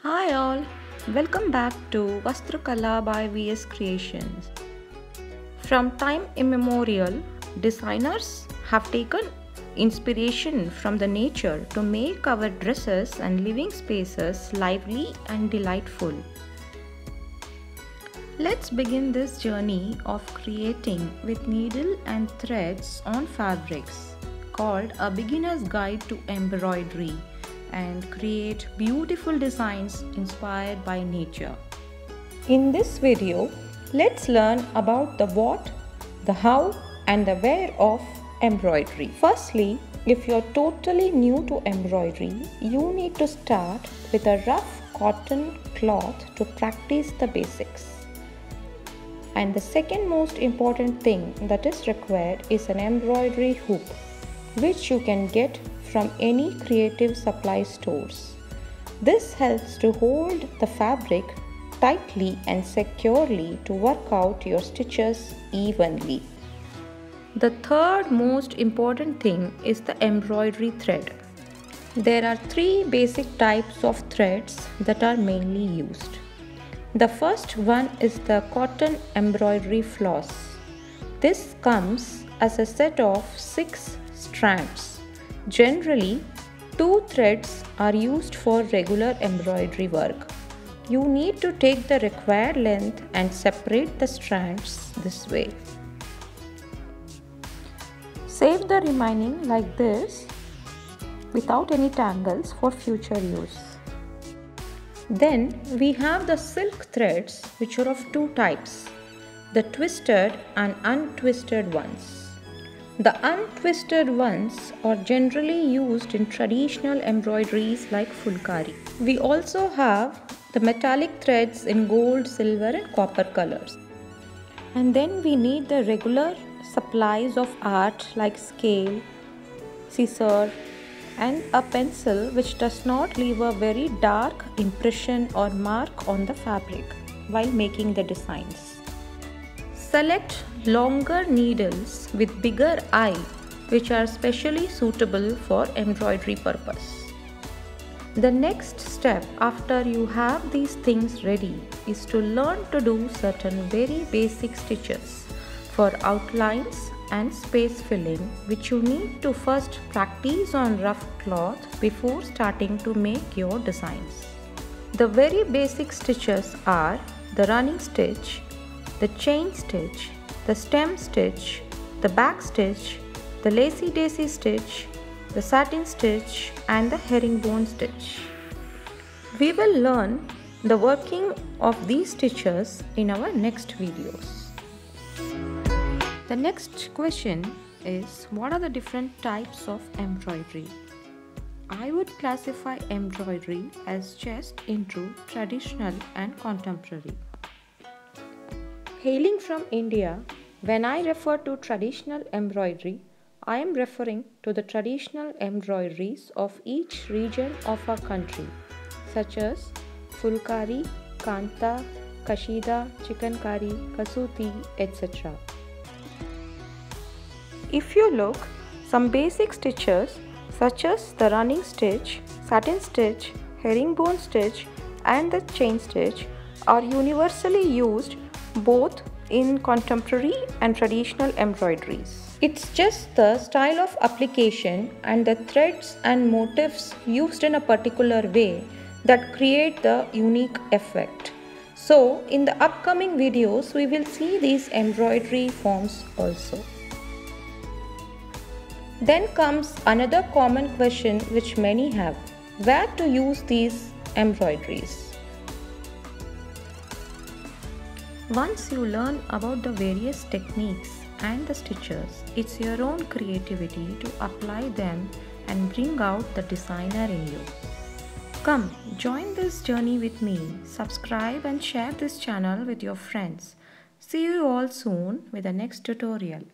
Hi all, welcome back to Vastrukala by VS Creations. From time immemorial, designers have taken inspiration from the nature to make our dresses and living spaces lively and delightful. Let's begin this journey of creating with needle and threads on fabrics called A Beginner's Guide to Embroidery and create beautiful designs inspired by nature. In this video, let's learn about the what, the how and the where of embroidery. Firstly, if you're totally new to embroidery, you need to start with a rough cotton cloth to practice the basics. And the second most important thing that is required is an embroidery hoop, which you can get from any creative supply stores. This helps to hold the fabric tightly and securely to work out your stitches evenly. The third most important thing is the embroidery thread. There are three basic types of threads that are mainly used. The first one is the cotton embroidery floss. This comes as a set of 6 strands. Generally, 2 threads are used for regular embroidery work. You need to take the required length and separate the strands this way. Save the remaining like this without any tangles for future use. Then we have the silk threads, which are of 2 types, the twisted and untwisted ones. The untwisted ones are generally used in traditional embroideries like fulkari. We also have the metallic threads in gold, silver and copper colors. And then we need the regular supplies of art like scale, scissor and a pencil which does not leave a very dark impression or mark on the fabric while making the designs. Select longer needles with bigger eye which are specially suitable for embroidery purpose. The next step after you have these things ready is to learn to do certain very basic stitches for outlines and space filling, which you need to first practice on rough cloth before starting to make your designs. The very basic stitches are the running stitch, the chain stitch, the stem stitch, the back stitch, the lacy daisy stitch, the satin stitch and the herringbone stitch. We will learn the working of these stitches in our next videos. The next question is, what are the different types of embroidery? I would classify embroidery as just into traditional and contemporary. Hailing from India, when I refer to traditional embroidery, I am referring to the traditional embroideries of each region of our country, such as fulkari, kanta, kashida, chikankari, kasuti, etc. If you look, some basic stitches such as the running stitch, satin stitch, herringbone stitch and the chain stitch are universally used both in contemporary and traditional embroideries. It's just the style of application and the threads and motifs used in a particular way that create the unique effect. So, in the upcoming videos, we will see these embroidery forms also. Then comes another common question which many have: where to use these embroideries? Once you learn about the various techniques and the stitches, it's your own creativity to apply them and bring out the designer in you. Come, join this journey with me, subscribe and share this channel with your friends. See you all soon with the next tutorial.